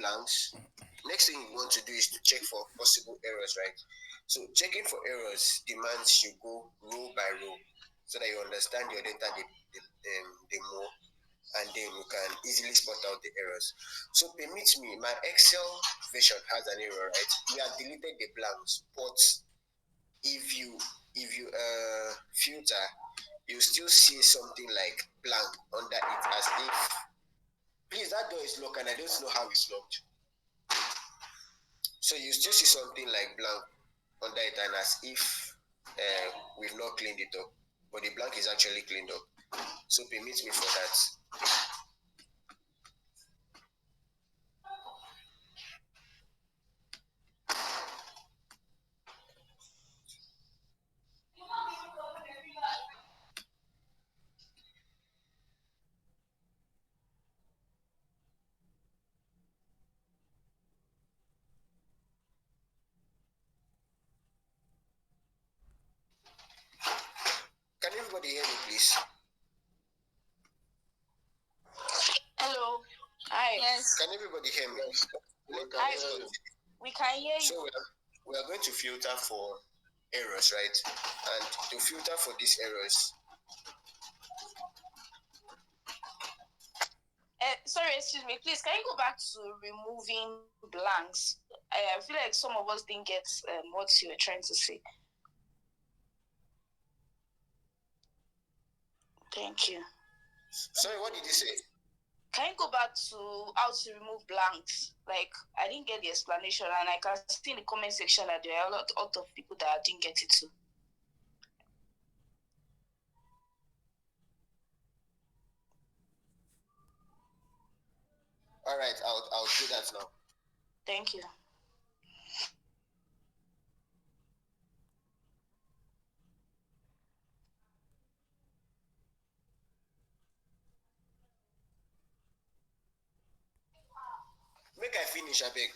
blanks. Next thing you want to do is to check for possible errors, right? So checking for errors demands you go row by row so that you understand your data the more, and then you can easily spot out the errors. So permit me, my Excel version has an error, right? We have deleted the blanks, but if you filter, you still see something like blank under it, as if, please, that door is locked and I don't know how it's locked. So you still see something like blank under it, and as if we've not cleaned it up, but the blank is actually cleaned up. So permit me for that. Can everybody hear me, please? Hello. Hi. Yes. Can everybody hear me? Hi. We can hear you. So we are going to filter for errors, right? And to filter for these errors. Sorry, excuse me. Please, can you go back to removing blanks? I feel like some of us didn't get what you were trying to say. Thank you. Sorry, what did you say? Can you go back to how to remove blanks? Like, I didn't get the explanation, and I can see in the comment section that there are a lot of people that didn't get it too. All right, I'll do that now. Thank you. Make I finish, I beg.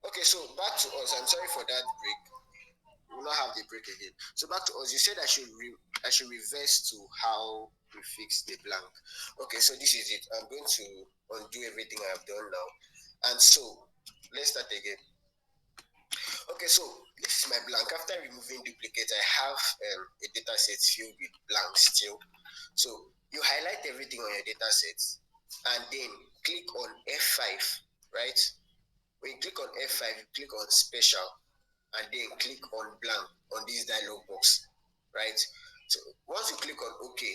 Okay, so back to us. I'm sorry for that break. We'll not have the break again. So back to us. You said I should reverse to how we fix the blank. Okay, so this is it. I'm going to undo everything I have done now. And so let's start again. Okay, so this is my blank. After removing duplicate, I have a data set filled with blanks still. So you highlight everything on your data set and then click on F5, right? When you click on F5, you click on special and then click on blank on this dialog box, right? So once you click on OK,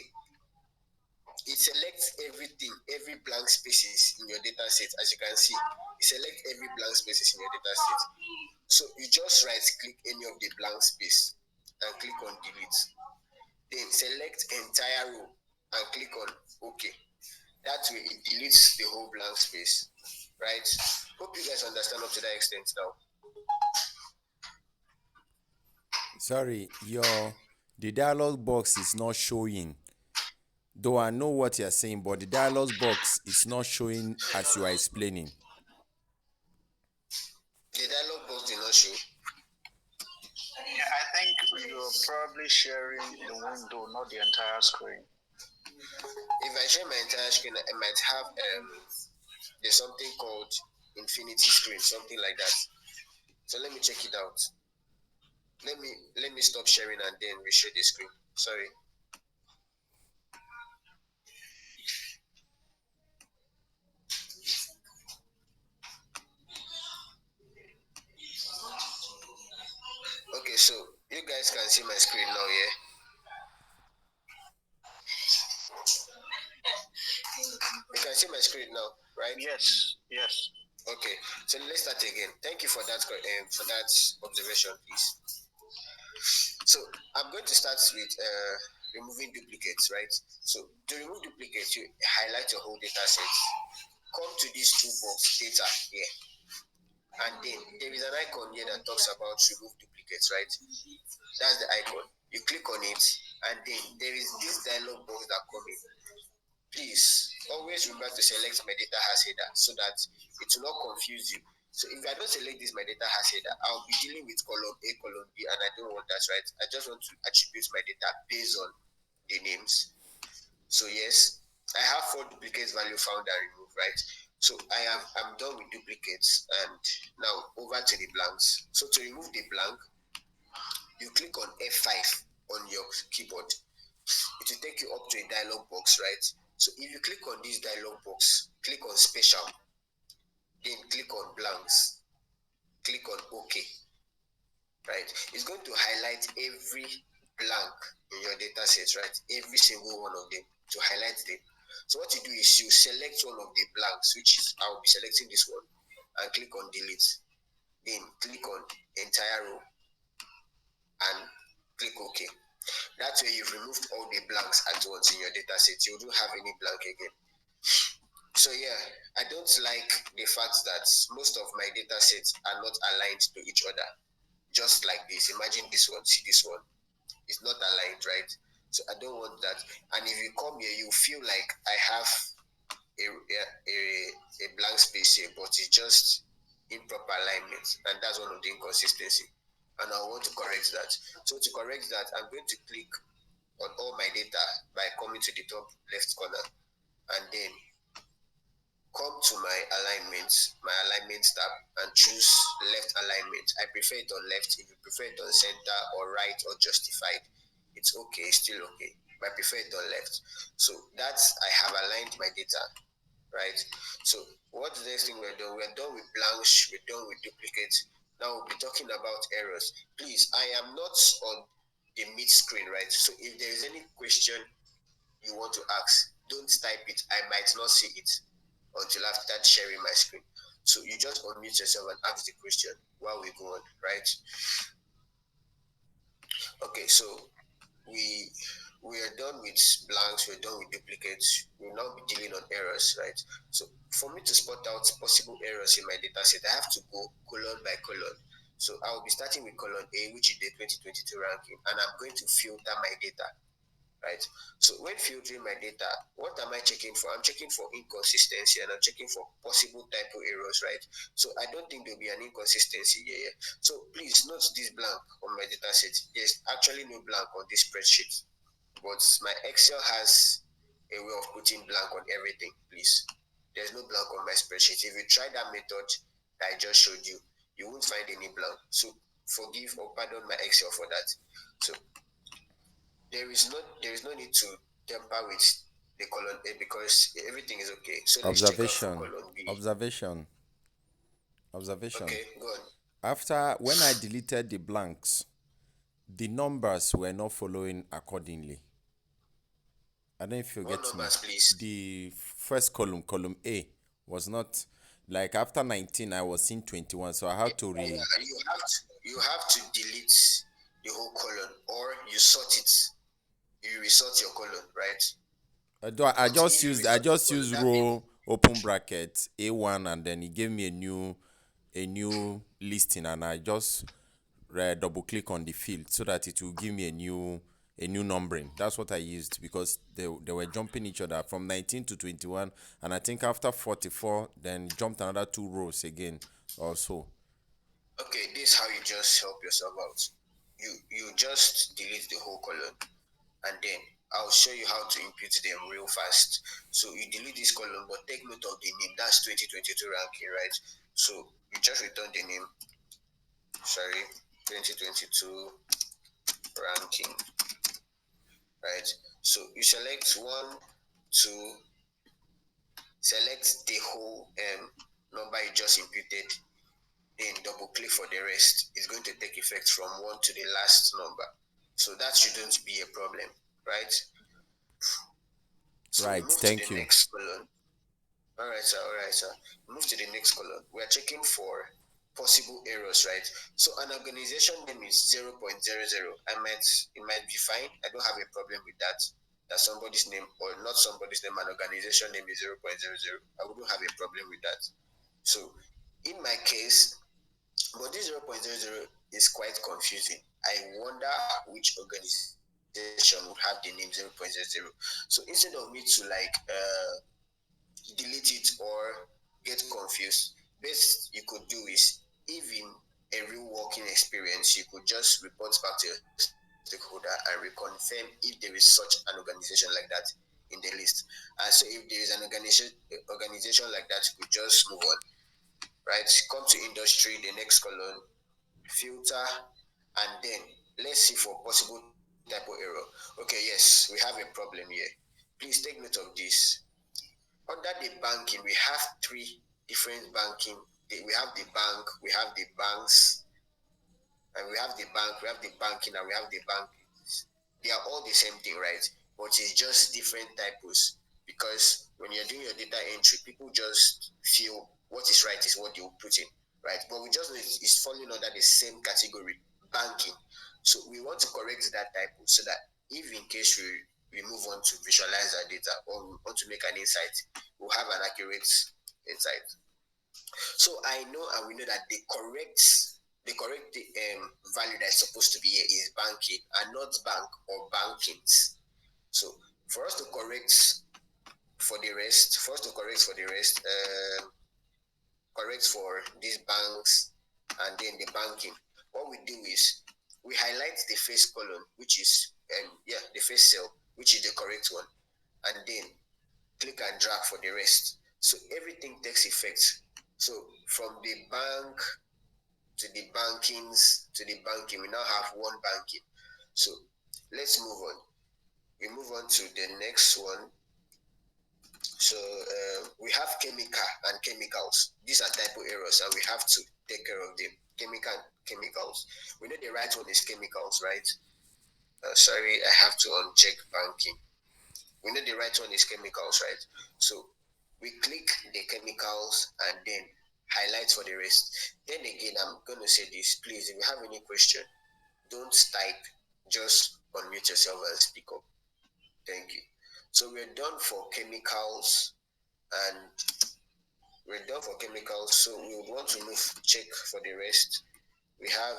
it selects everything, every blank spaces in your data set. As you can see, it selects every blank spaces in your data set. So you just right click any of the blank space and click on delete. Then select entire row and click on OK. That way it deletes the whole blank space, right? Hope you guys understand up to that extent now. Sorry, the dialog box is not showing. Though I know what you're saying, but the dialog box is not showing as you are explaining. The dialog box did not show. Yeah, I think you're probably sharing the window, not the entire screen. If I share my entire screen, I might have there's something called infinity screen, something like that. So let me check it out. Let me stop sharing and then reshare the screen. Sorry. Okay, so you guys can see my screen now, yeah? You can see my screen now, right? Yes. Okay, so let's start again. Thank you for that observation, please. So I'm going to start with removing duplicates, right? So to remove duplicates, you highlight your whole data set. Come to this toolbox, data here, and then there is an icon here that talks about remove duplicates, right? That's the icon. You click on it, and then there is this dialog box that comes in. Please always remember to select my data has header so that it will not confuse you. So if I don't select this my data has header, I'll be dealing with column A, column B, and I don't want that, right? I just want to attribute my data based on the names. So yes, I have 4 duplicates value found and removed, right? So I'm done with duplicates, and now over to the blanks. So to remove the blank, you click on F5 on your keyboard. It will take you up to a dialog box, right? So if you click on this dialog box, click on special, then click on blanks, click on OK, right? It's going to highlight every blank in your data set, right? Every single one of them, to highlight them. So what you do is you select one of the blanks, which is I'll be selecting this one, and click on delete. Then click on entire row and click OK. That way you've removed all the blanks at once in your data set. You don't have any blank again. So yeah, I don't like the fact that most of my data sets are not aligned to each other. Just like this. Imagine this one, see this one. It's not aligned, right? So I don't want that. And if you come here, you feel like I have a blank space here, but it's just improper alignment, and that's one of the inconsistency. And I want to correct that. So to correct that, I'm going to click on all my data by coming to the top left corner, and then come to my alignment tab, and choose left alignment. I prefer it on left. If you prefer it on center or right or justified, it's okay, still okay. But I prefer it on left. So that's I have aligned my data, right? So what's the next thing we're done? We're done with blanks, we're done with duplicates. Now we'll be talking about errors. Please, I am not on the mid screen, right? So if there is any question you want to ask, don't type it. I might not see it until after sharing my screen. So you just unmute yourself and ask the question while we go on, right? Okay, so we we are done with blanks, we're done with duplicates, we'll now be dealing on errors, right? So for me to spot out possible errors in my data set, I have to go column by column. So I'll be starting with column A, which is the 2022 ranking, and I'm going to filter my data, right? So when filtering my data, what am I checking for? I'm checking for inconsistency, and I'm checking for possible typo errors, right? So I don't think there'll be an inconsistency here. So please note this blank on my data set. There's actually no blank on this spreadsheet, but my Excel has a way of putting blank on everything. Please, there's no blank on my spreadsheet. If you try that method that I just showed you, you won't find any blank. So forgive or pardon my Excel for that. So there is no need to tamper with the column A because everything is okay. So let's check out for Observation. column B. Observation. Observation. Okay, go on. After when I deleted the blanks, the numbers were not following accordingly. I don't know if you What get me. numbers, please? The first column, column A, was not like after 19, I was in 21, so I had to You have to delete the whole column, or you sort it. You resort your column, right? I But just if you used I resort your just column, used that means row open bracket A1, and then he gave me a new listing, and I just double click on the field so that it will give me a new numbering. That's what I used because they were jumping each other from 19 to 21, and I think after 44 then jumped another 2 rows again also. okay, this is how you just help yourself out. You just delete the whole column, and then I'll show you how to input them real fast. So you delete this column, but take note of the name. That's 2022 ranking, right? So you just return the name. Sorry, 2022 ranking, right? So you select one, two, select the whole number you just imputed, then double click for the rest. It's going to take effect from one to the last number. So that shouldn't be a problem, right? So we Right, move to the thank you. next column. All right, sir. Move to the next column. We are checking for possible errors, right? So an organization name is 0.00. It might be fine. I don't have a problem with that. That somebody's name or not somebody's name, an organization name is 0.00. I wouldn't have a problem with that. So in my case, but this 0.00 is quite confusing. I wonder which organization would have the name 0.00. So instead of me to delete it or get confused, best you could do is, even a real working experience, you could just report back to your stakeholder and reconfirm if there is such an organization like that in the list. And so if there is an organization like that, you could just move on, right? Come to industry, the next column, filter, and then let's see for possible typo error. Okay, yes, we have a problem here. Please take note of this. Under the banking, we have three different banking. We have the bank, we have the banks, and we have the bank, we have the banking, and we have the bank. They are all the same thing, right? But it's just different typos, because when you're doing your data entry, people just feel what is right is what they will put in, right? But we just know it's falling under the same category, banking. So we want to correct that typo so that if in case we move on to visualize our data or we want to make an insight, we'll have an accurate insight. So I know and we know that the correct value that is supposed to be here is banking and not bank or bankings. So for us to correct for the rest, correct for these banks and then the banking, what we do is we highlight the first column, which is the first cell, which is the correct one, and then click and drag for the rest. So everything takes effect. So from the bank to the bankings to the banking, we now have one banking. So let's move on. We move on to the next one. So we have chemical and chemicals. These are typo errors, and we have to take care of them. Chemical and chemicals. We know the right one is chemicals, right? Sorry, I have to uncheck banking. We know the right one is chemicals, right? So we click the chemicals and then highlight for the rest. Then again, I'm going to say this, please, if you have any question, don't type, just unmute yourself and speak up. Thank you. So we're done for chemicals, and so we would want to move check for the rest. We have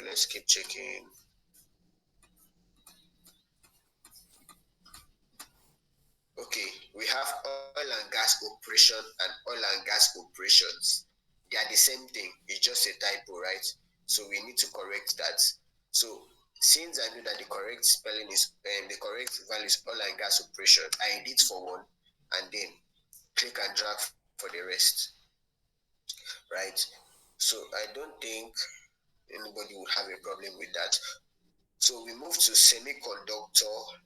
let's keep checking. Okay, we have oil and gas operation and oil and gas operations. They are the same thing. It's just a typo, right? So we need to correct that. So since I know that the correct spelling is the correct value is oil and gas operation, I edit for one and then click and drag for the rest, right? So I don't think anybody would have a problem with that. So we move to semiconductor,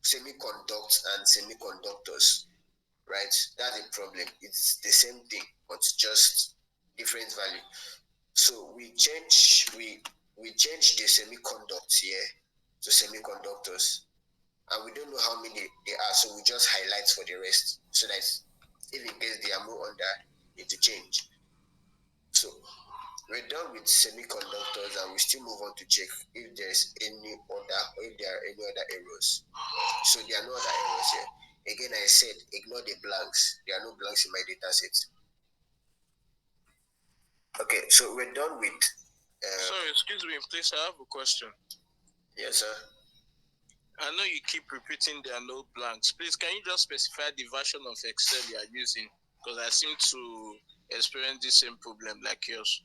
semiconduct, and semiconductors, right? That's a problem. It's the same thing, but just different value. So we change the semiconducts here to semiconductors, and we don't know how many they are, so we just highlight for the rest so that if in case they are more under, it will change. So we're done with semiconductors, and we still move on to check if there's any other, or if there are any other errors. So there are no other errors here. Again, I said ignore the blanks. There are no blanks in my data set. Okay, so we're done with. Sorry, excuse me, please. I have a question. Yes, sir. I know you keep repeating there are no blanks. Please, can you just specify the version of Excel you are using? Because I seem to experience the same problem like yours.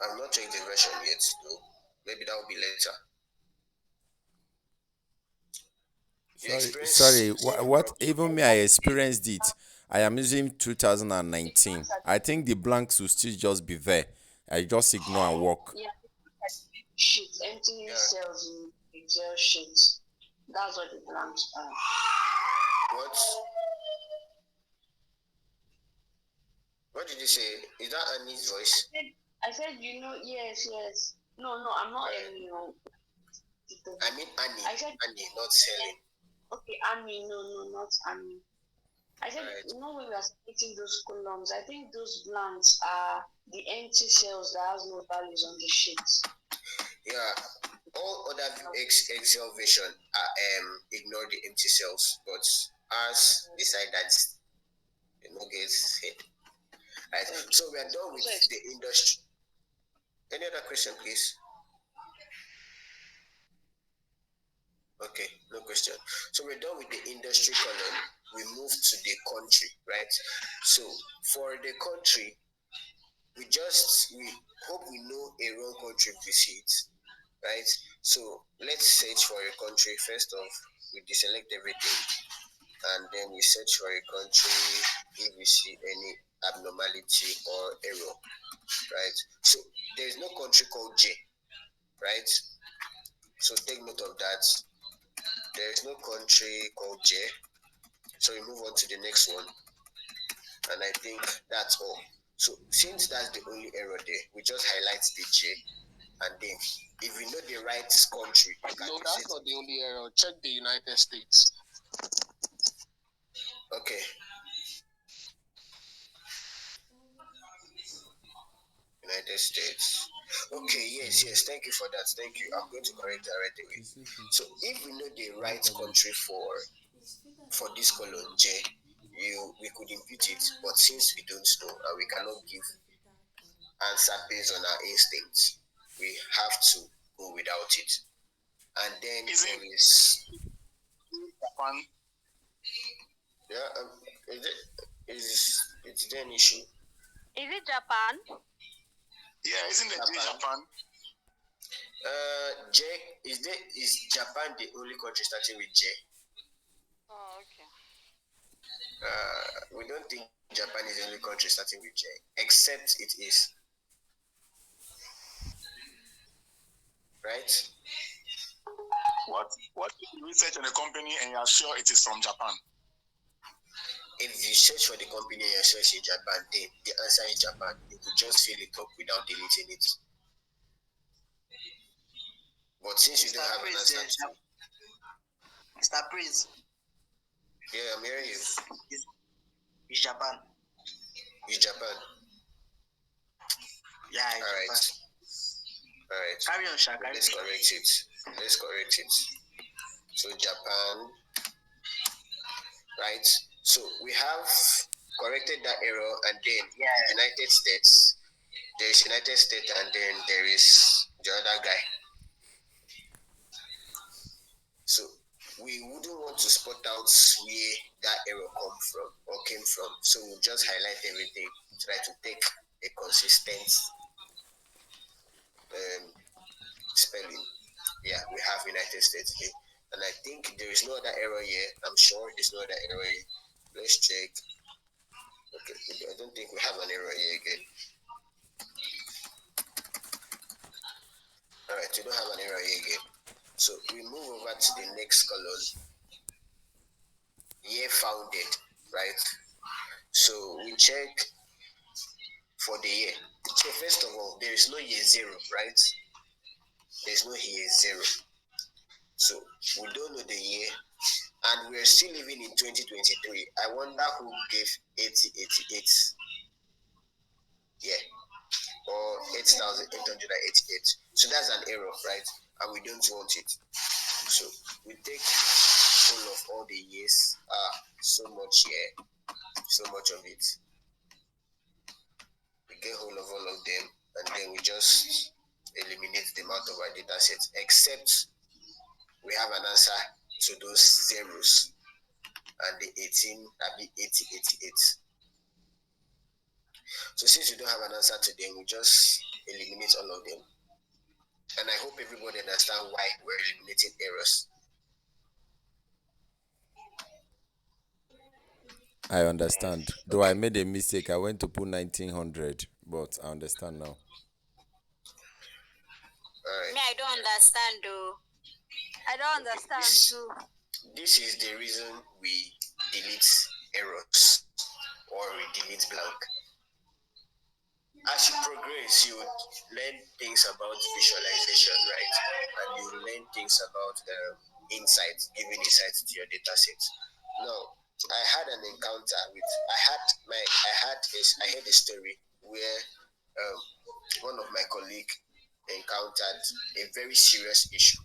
I'm not checking the version yet, though. Maybe that will be later. Sorry. What? Even me, I experienced it. I am using 2019. I think the blanks will still just be there. I just ignore and work. Yeah, sheets, empty cells in Excel sheets. That's what the blanks are. What? What did you say? Is that Annie's voice? I said, yes. No, I'm not Annie. I mean Annie. I said Annie, not selling. Okay, Annie. No, not Annie. I said, when we are splitting those columns, I think those blanks are the empty cells that has no values on the sheet. Yeah, all other Excel version ignore the empty cells, but ours decide that gets hit. Right. So we are done with the industry. Any other question, please? Okay, no question. So we're done with the industry column. We move to the country, right? So for the country, we hope we know a wrong country visit, right? So let's search for a country. First off, we deselect everything, and then we search for a country if we see any abnormality or error, right? So there is no country called J, right? So take note of that. There is no country called J. So we move on to the next one, and I think that's all. So since that's the only error there, we just highlight the J, and then if we know the right country, you can. No, that's not the only error. Check the United States. Okay. United States. Okay, yes, thank you for that. Thank you. I'm going to correct that right away. So if we know the right country for this colon J, we could input it, but since we don't know and we cannot give answer based on our instincts, we have to go without it. And then there is Japan. Yeah, is there an issue? Is it Japan? Yeah, isn't it Japan? J is Japan the only country starting with J? Oh, okay. We don't think Japan is the only country starting with J, except it is. Right? What if you research on a company and you are sure it is from Japan? If you search for the company and you're sure it's in Japan, then the answer is Japan. You could just fill it up without deleting it. But since you don't have an answer to Mr. Prince. Yeah, I'm hearing you. It's Japan. It's Japan. Yeah, it's Alright. Alright. Carry on, Shaka. Let's correct it. So Japan, right? So we have corrected that error, and then United States. There is United States, and then there is the other guy. So we wouldn't want to spot out where that error came from. So we'll just highlight everything, try to take a consistent spelling. Yeah, we have United States here. And I think there is no other error here. I'm sure there's no other error here. Let's check. Okay, I don't think we have an error here again. Alright, we don't have an error here again. So we move over to the next column. Year founded, right? So we check for the year. So first of all, there is no year zero, right? There's no year zero. So we don't know the year, and we're still living in 2023. I wonder who gave 8088. Yeah, or 8,888. So that's an error, right? And we don't want it. So we take whole of all the years. So much here, so much of it. We get hold of all of them, and then we just eliminate them out of our data set, except we have an answer to those zeros and the 18 that be 8088. So since we don't have an answer to them, we just eliminate all of them. And I hope everybody understand why we're eliminating errors. I understand. Though I made a mistake, I went to put 1900, but I understand now. Alright. Me, I don't understand though. I don't understand too. This is the reason we delete errors or we delete blank. As you progress, you learn things about visualization, right? And you learn things about insights, giving insights to your data set. Now, I had an encounter with I heard a story where one of my colleagues encountered a very serious issue.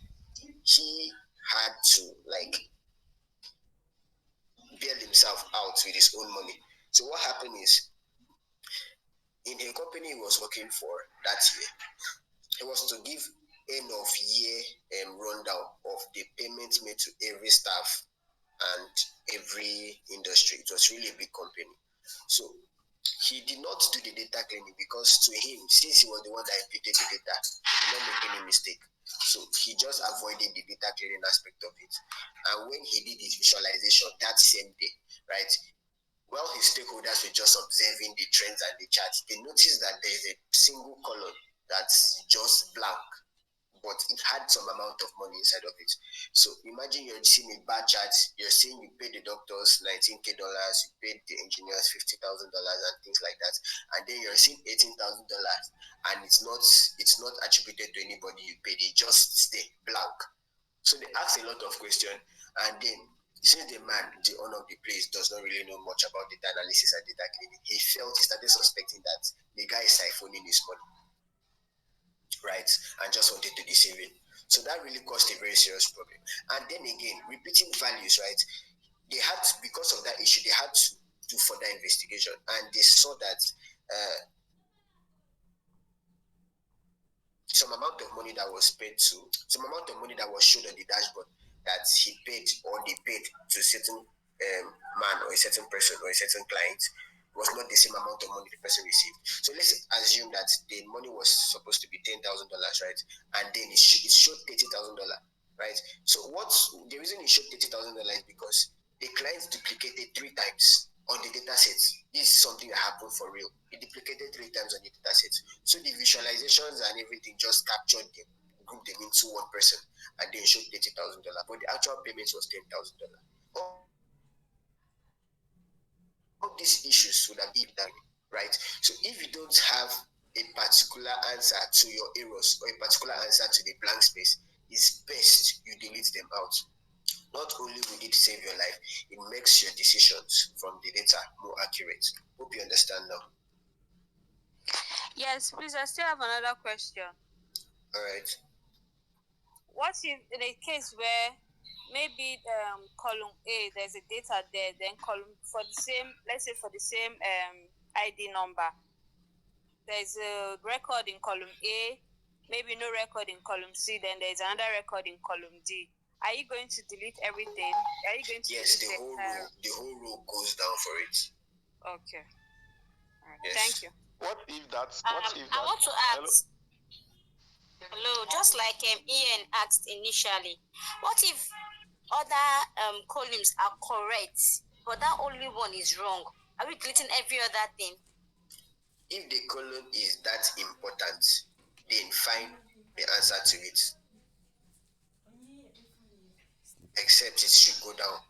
He had to bail himself out with his own money. So what happened is, in a company he was working for that year, he was to give end of year rundown of the payments made to every staff and every industry. It was really a big company. So he did not do the data cleaning because to him, since he was the one that imputed the data, he did not make any mistake. So he just avoided the data clearing aspect of it. And when he did his visualization that same day, right, while his stakeholders were just observing the trends and the charts, they noticed that there is a single column that's just blank, but it had some amount of money inside of it. So imagine you're seeing a bar chart, you're seeing you paid the doctors $19K, you paid the engineers $50,000 and things like that, and then you're seeing $18,000, and it's not attributed to anybody you paid, it just stay blank. So they ask a lot of questions, and then since the man, the owner of the place, does not really know much about data analysis and data cleaning, he started suspecting that the guy is siphoning his money, right, and just wanted to deceive him. So that really caused a very serious problem. And then again, repeating values, right? They had to, because of that issue, they had to do further investigation, and they saw that some amount of money that was paid to, some amount of money that was showed on the dashboard that he paid or they paid to a certain man or a certain person or a certain client was not the same amount of money the person received. So let's assume that the money was supposed to be $10,000, right? And then it showed $30,000, right? So the reason it showed $30,000 is because the client duplicated 3 times on the data set. This is something that happened for real. It duplicated 3 times on the data set. So the visualizations and everything just captured them, grouped them into one person, and then showed $30,000. But the actual payment was $10,000. All these issues would have been done, right? So if you don't have a particular answer to your errors or a particular answer to the blank space, it's best you delete them out. Not only will it save your life, it makes your decisions from the data more accurate. Hope you understand now. Yes, please, I still have another question. All right. What if in a case where maybe column A, there's a data there, then column for the same, let's say for the same ID number, there's a record in column A, maybe no record in column C, then there's another record in column D. Are you going to delete everything? Are you going to Yes, delete the whole row goes down for it. Okay. Right. Yes. Thank you. What if that's I want to ask. Hello, just like Ian asked initially, what if other columns are correct, but that only one is wrong? Are we deleting every other thing? If the column is that important, then find the answer to it. Except it should go down.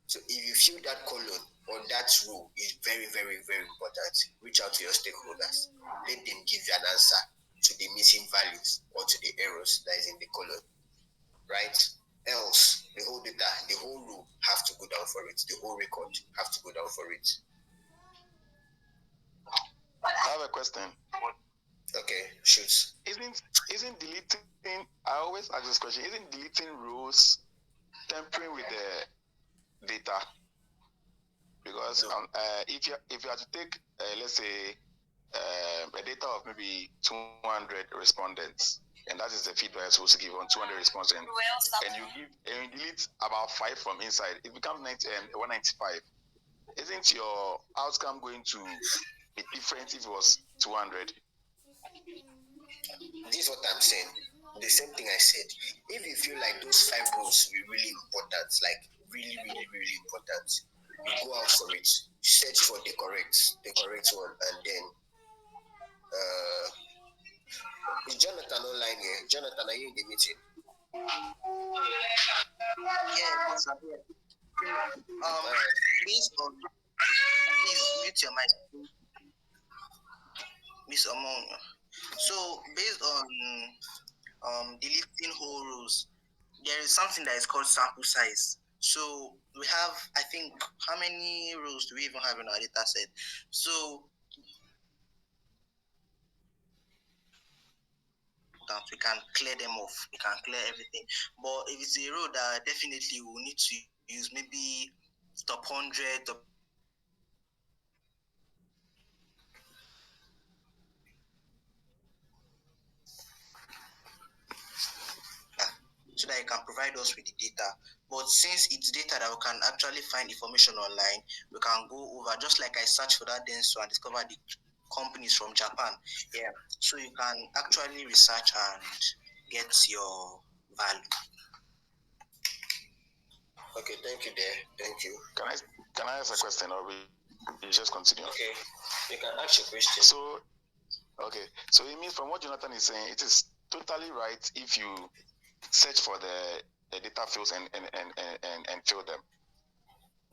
So if you feel that column or that row is very, very, very important, reach out to your stakeholders. Let them give you an answer to the missing values or to the errors that is in the column, right? Else, the whole data, the whole row have to go down for it. The whole record have to go down for it. I have a question. Okay, shoot. Isn't deleting? I always ask this question. Isn't deleting rows tampering with the data? Because No. if you have to take let's say a data of maybe 200 respondents, and that is the feedback you're supposed to give on 200 respondents, and you delete about 5 from inside, it becomes 195. Isn't your outcome going to be different if it was 200? This is what I'm saying. The same thing I said. If you feel like those 5 rows were really important, like really, really, really important, you go out for it, search for the correct one, and then is Jonathan online here? Jonathan, are you in the meeting? Yeah, yes, I'm here. Based on, please mute your mic, Miss Amon. So based on deleting whole rows, there is something that is called sample size. So we have, I think, how many rows do we even have in our data set? So that we can clear them off, we can clear everything. But if it's a row that definitely we'll need to use, maybe top 100, top so that it can provide us with the data. But since it's data that we can actually find information online, we can go over, just like I searched for that Denso and discover the companies from Japan. Yeah, so you can actually research and get your value. Okay, thank you there. Thank you. Can I ask a question, or we just continue? Okay, you can ask your question. So it means from what Jonathan is saying, it is totally right if you search for the data fields and fill them.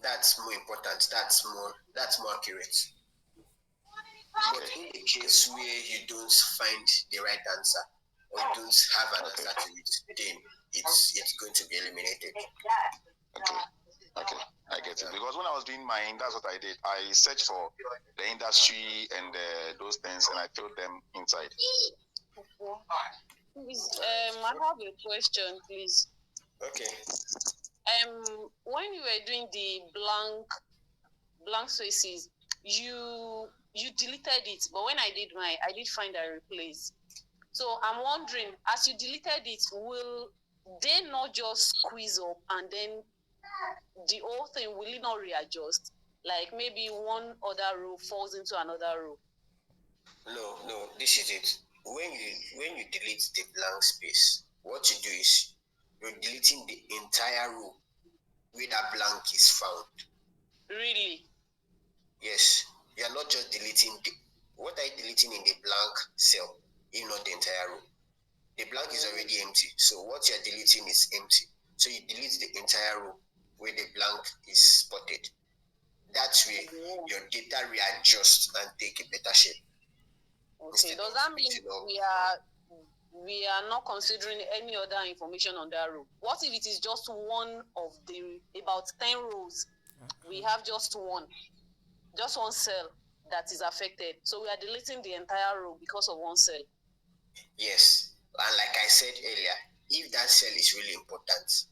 That's more important. That's more accurate. But in the case where you don't find the right answer or you don't have an answer to it, then it's going to be eliminated. Okay, I get it. Because when I was doing mine, that's what I did. I searched for the industry and those things, and I filled them inside. Please, I have a question, please. Okay. When you were doing the blank spaces, you deleted it, but when I did mine, I did find a replace. So I'm wondering, as you deleted it, will they not just squeeze up and then the whole thing will it not readjust? Like maybe one other row falls into another row. No, this is it. When you delete the blank space, what you do is you're deleting the entire row where that blank is found. Really? Yes. You are not just deleting what are you deleting in the blank cell, if not the entire row. The blank is already empty. So what you're deleting is empty. So you delete the entire row where the blank is spotted. That way your data readjusts and take a better shape. Okay, does that mean we are not considering any other information on that row? What if it is just one of the about 10 rows? We have just one cell that is affected. So we are deleting the entire row because of one cell. Yes. And like I said earlier, if that cell is really important,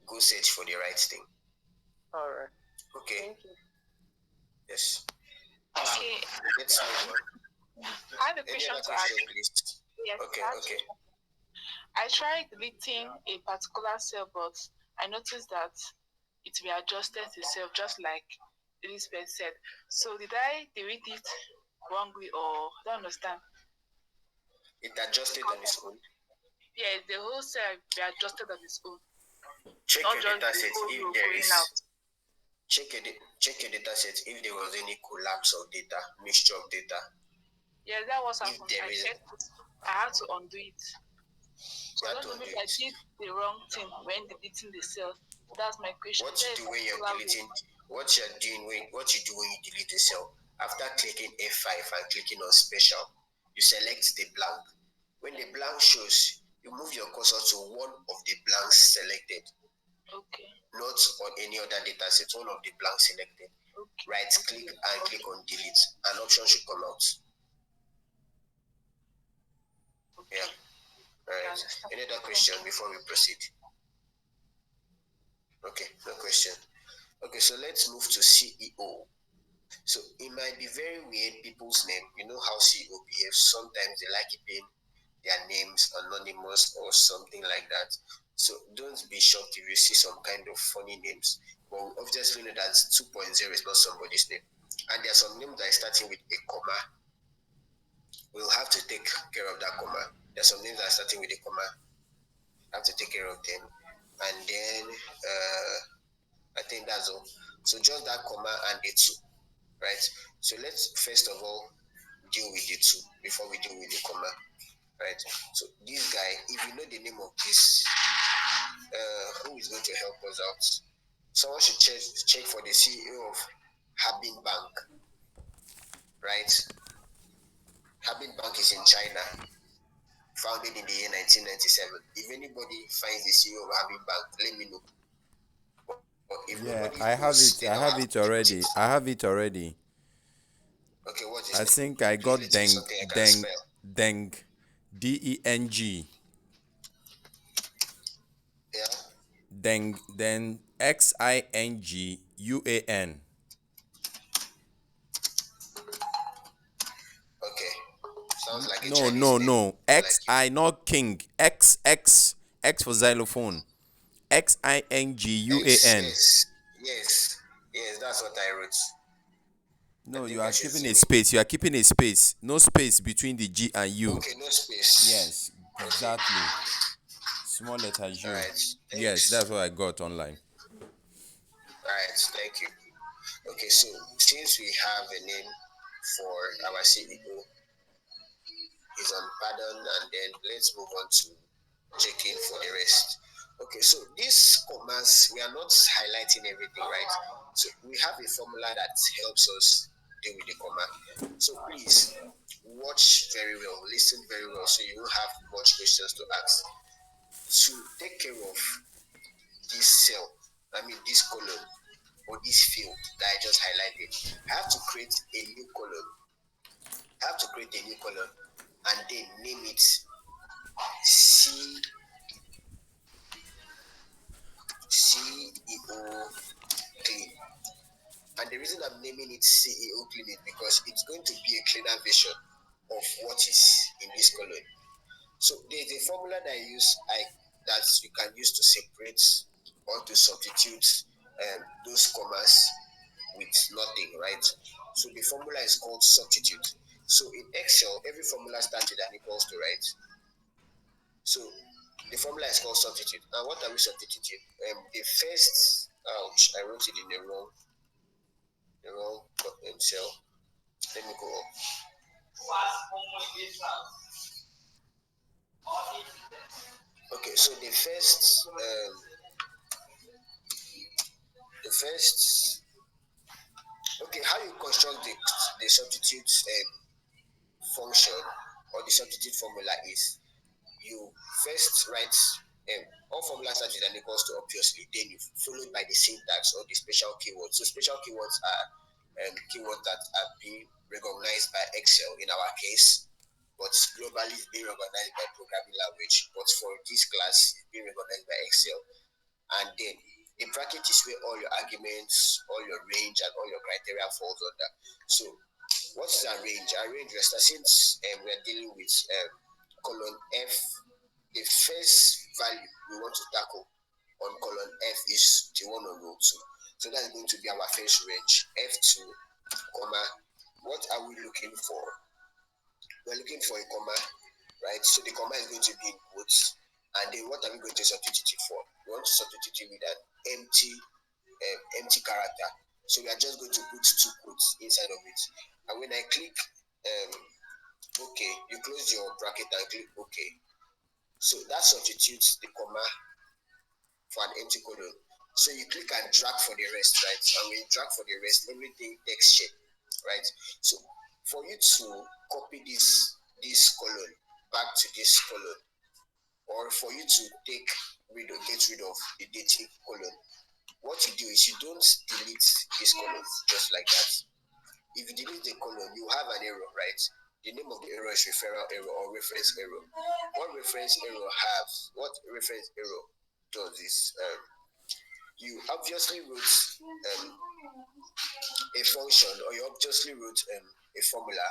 go search for the right thing. All right. Okay. Thank you. Yes. Okay. Let's move on. I have a question to ask. Please. Yes. Okay. I tried deleting a particular cell, but I noticed that it readjusted itself, just like Elizabeth said. So did I delete it wrongly, or I don't understand? It adjusted on its own. Yeah, the whole cell readjusted on its own. Check your data set if there is. Check your data set if there was any collapse of data, mixture of data. Yeah, that was happened. I had to undo it. So I don't know if I did the wrong thing when deleting the cell. That's my question. What you do when you delete the cell, after clicking F5 and clicking on special, you select the blank. When the blank shows, you move your cursor to one of the blanks selected. Okay. Not on any other data set, one of the blanks selected. Okay. Right click and click on delete. An option should come out. Okay. Yeah. All right. Any other question before we proceed? Okay, no question. Okay, so let's move to CEO. So it might be very weird, people's name. You know how CEO behaves. Sometimes they like keeping their names anonymous or something like that. So don't be shocked if you see some kind of funny names. But we obviously know that 2.0 is not somebody's name. And there are some names that are starting with a comma. We'll have to take care of that comma. There are some names that are starting with a comma. Have to take care of them. And then I think that's all. So just that comma and the two, right? So let's first of all deal with the two before we deal with the comma, right? So this guy, if you know the name of this, who is going to help us out? Someone should check for the CEO of Harbin Bank, right? Harbin Bank is in China, founded in the year 1997. If anybody finds the CEO of Harbin Bank, let me know. Yeah, I have it already. Okay, what's his I name? think I got Deng, D-E-N-G. Yeah. Then Xinguan. Okay. Sounds like a Chinese name. No. X-I, not King. X for xylophone. Xinguan. Yes, that's what I wrote. No, you are keeping a space. No space between the G and U. Okay, no space. Yes, exactly. Small letter U. Alright, Yes, thanks. that's what I got online. Alright, thank you. Okay, so since we have a name for our CEO is on pardon, and then let's move on to checking for the rest. Okay, so this commands, we are not highlighting everything, right? So we have a formula that helps us deal with the command. So please watch very well, listen very well, so you won't have much questions to ask. To take care of this cell, this column or this field that I just highlighted, I have to create a new column. I have to create a new column and then name it CEO clean. And the reason I'm naming it CEO clean is because it's going to be a cleaner version of what is in this column. So there's a formula that that you can use to separate or to substitute those commas with nothing, right? So the formula is called substitute. So in Excel, every formula starts with an equals to, right? So the formula is called substitute. And what are we substituting? The first, ouch, I wrote it in the wrong cell. Let me go up. Okay, so okay, how you construct the substitute function or the substitute formula is you first write all formulas start with an equals to, obviously, then you followed by the syntax or the special keywords. So special keywords are keywords that are being recognized by Excel in our case, but globally it's being recognized by programming language. But for this class, it's being recognized by Excel. And then the bracket is where all your arguments, all your range, and all your criteria falls under. So what is our range? Our range, since we are dealing with column F, the first value we want to tackle on column F is the one on row 2. So that's going to be our first range, F2, comma. What are we looking for? We're looking for a comma, right? So the comma is going to be in quotes. And then what are we going to substitute it for? We want to substitute it with an empty character. So we are just going to put 2 quotes inside of it. And when I click OK, you close your bracket and click OK. So that substitutes the comma for an empty colon. So you click and drag for the rest, right? And when you drag for the rest, everything takes shape, right? So for you to copy this colon back to this colon, or for you to get rid of the dative colon, what you do is you don't delete this colon just like that. If you delete the colon, you have an error, right? The name of the error is referral error or reference error. What reference error does is you obviously wrote a function, or you obviously wrote a formula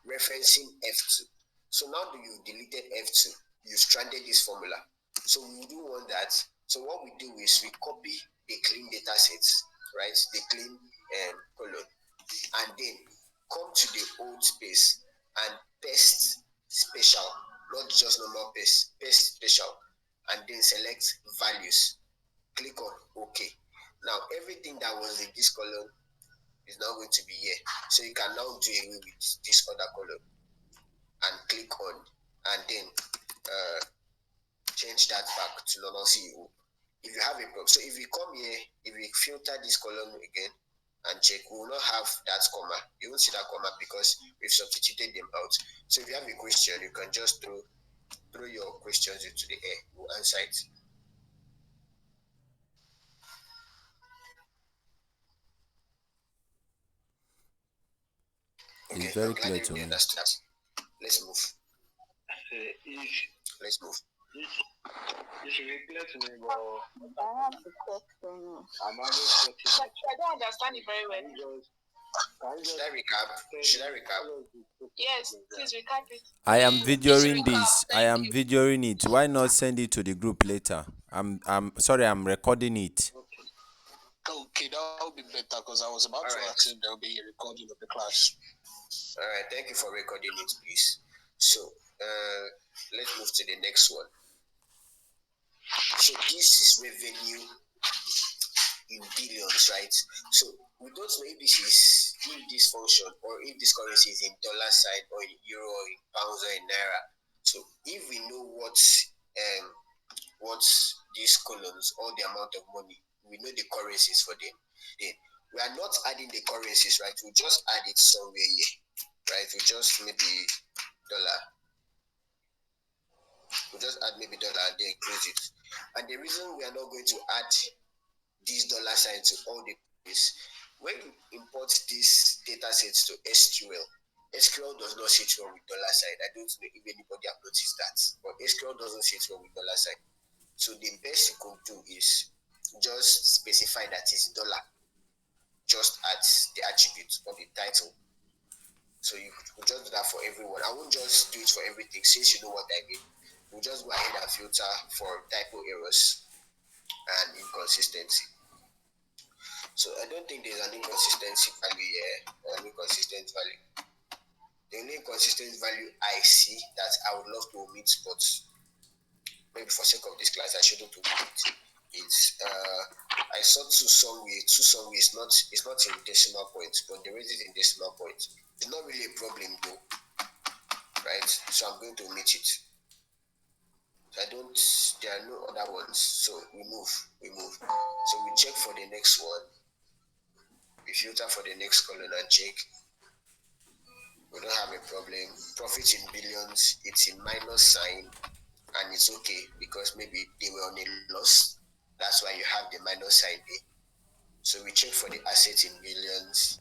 referencing F2. So now that you deleted F2, you stranded this formula. So we do want that. So what we do is we copy the clean data sets, right? The clean column, and then come to the old space and paste special, not just normal paste special, and then select values. Click on OK. Now everything that was in this column is now going to be here. So you can now do away with this other column and click on, and then change that back to normal CEO. If you have a problem, so if we come here, if we filter this column again and check, we will not have that comma. You won't see that comma because we've substituted them out. So if you have a question, you can just throw your questions into the air. We'll answer it. Okay, It's very I'm glad clear to everybody me. understands. Let's move. Let's move. It should be clear to me, but I have the question. I'm having questions. I don't understand it very well. Should I recap? Yes, please recap it. I am videoing recap, this. I thank am you. videoing it. Why not send it to the group later? I'm sorry, I'm recording it. Okay, that would be better because I was about to Alright. ask if there will be a recording of the class. All right, thank you for recording it, please. So let's move to the next one. So this is revenue in billions, right? So we don't know if this function or if this currency is in dollar sign or in euro or in pounds or in naira. So if we know what these columns or the amount of money, we know the currencies for them. Then we are not adding the currencies, right? We just add it somewhere here, right? We just maybe dollar. We just add maybe dollar and then close it. And the reason we are not going to add these dollar signs to all the is when you import these data sets to SQL, SQL does not sit well with dollar sign. I don't know if anybody have noticed that, but SQL doesn't sit well with dollar sign. So the best you could do is just specify that it's dollar, just add the attribute or the title. So you could just do that for everyone. I won't just do it for everything since you know what I mean. We'll just go ahead and filter for typo errors and inconsistency. So I don't think there's an inconsistency value here or an inconsistent value. The only inconsistent value I see that I would love to omit, but maybe for sake of this class I shouldn't omit it. It's I saw two somewhere it's not in decimal points, but the rate is in decimal points. It's not really a problem though, right? So I'm going to omit it. There are no other ones, so we move. So we check for the next one. We filter for the next column and check. We don't have a problem. Profit in billions, it's in minus sign, and it's okay because maybe they were on a loss. That's why you have the minus sign there. So we check for the assets in billions,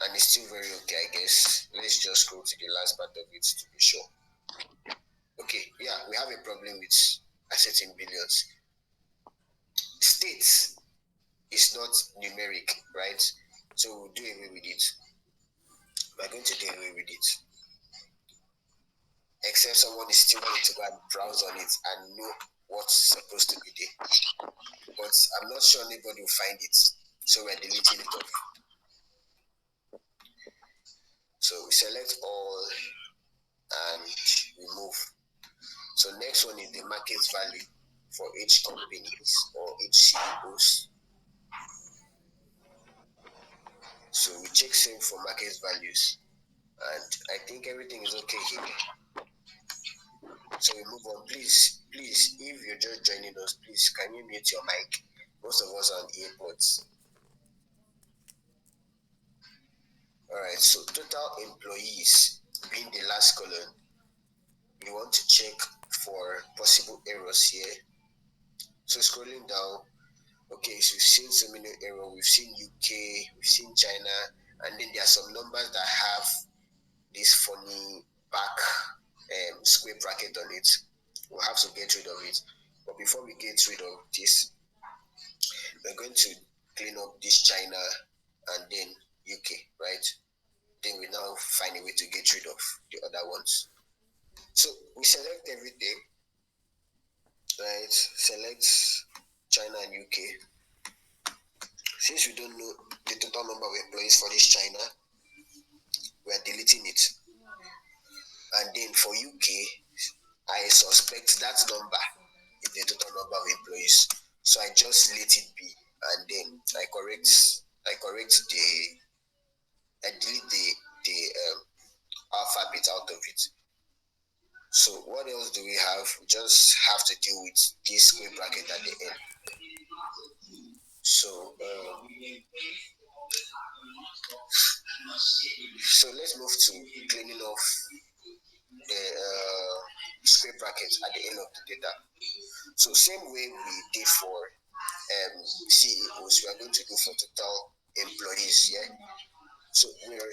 and it's still very okay, I guess. Let's just go to the last part of it to be sure. Okay, yeah, we have a problem with assets in billions. States is not numeric, right? So we'll do away with it. We're going to do away with it. Except someone is still going to go and browse on it and know what's supposed to be there. But I'm not sure anybody will find it. So we're deleting it off. So we select all and remove. So next one is the market value for each companies or each CEOs. So we check same for market values. And I think everything is okay here. So we move on. Please, if you're just joining us, please can you mute your mic? Most of us are on earpods. Alright, so total employees being the last column. We want to check for possible errors here. So scrolling down, okay, so we've seen so many errors. We've seen UK, we've seen China, and then there are some numbers that have this funny back square bracket on it. We'll have to get rid of it. But before we get rid of this, we're going to clean up this China and then UK, right? Then we now find a way to get rid of the other ones. So we select everything, right? Select China and UK. Since we don't know the total number of employees for this China, we are deleting it. And then for UK, I suspect that number is the total number of employees. So I just let it be, and then I delete the alphabet out of it. So what else do we have? We just have to deal with this square bracket at the end. So let's move to cleaning off the square bracket at the end of the data. So same way we did for CEOs, we are going to do for total employees. Yeah. So we're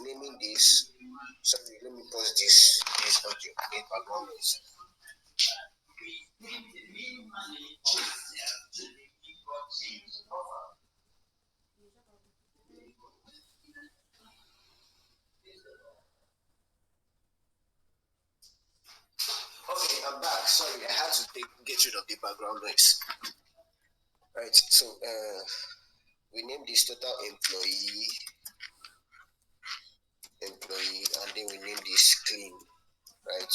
naming this. Sorry, let me pause this audio. Background noise. Okay, I'm back. Sorry, I had to get rid of the background noise. Right, so we name this total employee, and then we name this clean. right?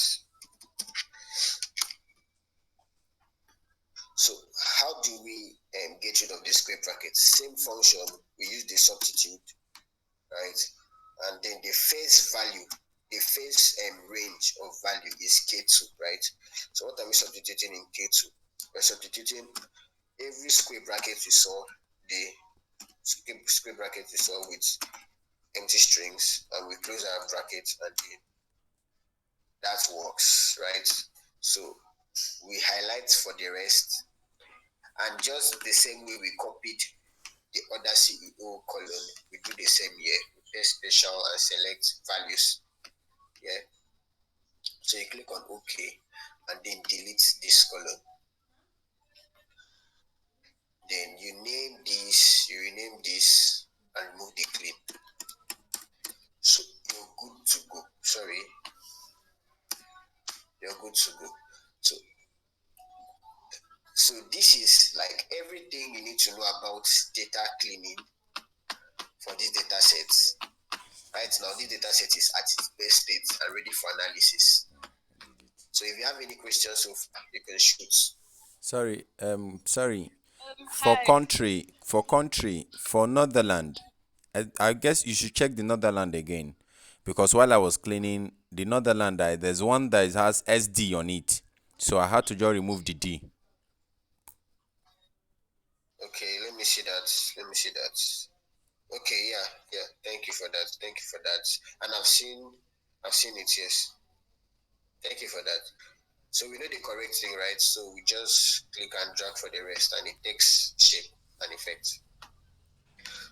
So how do we get rid of the square brackets? Same function, we use the substitute, right? And then the first value, the first range of value is K2, right? So what are we substituting in K2? We're substituting every square bracket we saw, the square bracket we saw with empty strings, and we close our bracket, and then that works, right? So we highlight for the rest, and just the same way we copied the other CEO column, we do the same here. We press special and select values. Yeah. So you click on OK and then delete this column. Then you name this, you rename this, and remove the clean. So you're good to go. Sorry. You're good to go. So this is like everything you need to know about data cleaning for these data sets. Right now, this data set is at its best state and ready for analysis. So if you have any questions so far, you can shoot. Sorry, sorry. For Hi. country, for Netherlands, I guess you should check the Netherlands again, because while I was cleaning the Netherlands, there's one that has SD on it, so I had to just remove the D. Okay, let me see that. Okay, yeah. Thank you for that. And I've seen it. Yes. Thank you for that. So we know the correct thing, right? So we just click and drag for the rest, and it takes shape and effect.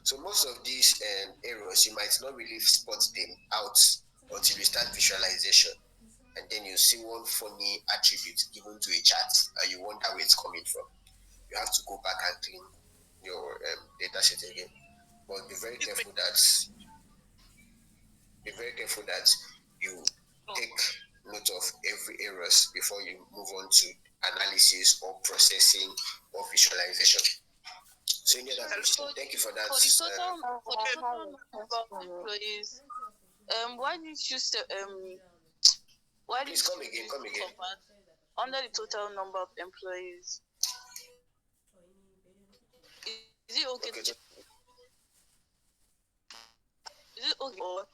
So most of these errors, you might not really spot them out until you start visualization, and then you see one funny attribute given to a chart, and you wonder where it's coming from. You have to go back and clean your data set again. But be very careful that you take note of every errors before you move on to analysis or processing or visualization. So any other question? Thank you for that. For the total number of employees, why did you why did Please come again. under the total number of employees? Is it okay? Okay, Is it okay or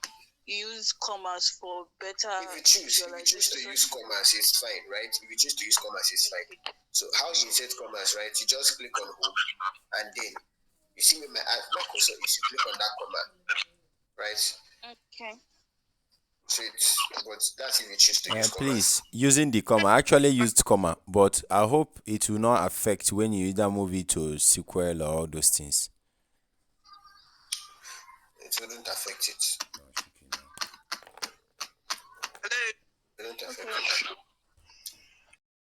use commas for better? if you choose to use commas, it's fine, right? If you choose to use commas, it's fine. So how you insert commas, right? You just click on home, and then you see where my cursor is. You click on that comma, right? Okay. So but that's if you choose to use commas. Please, using the comma. I actually used comma, but I hope it will not affect when you either move it to SQL or all those things. It wouldn't affect it. It wouldn't affect it.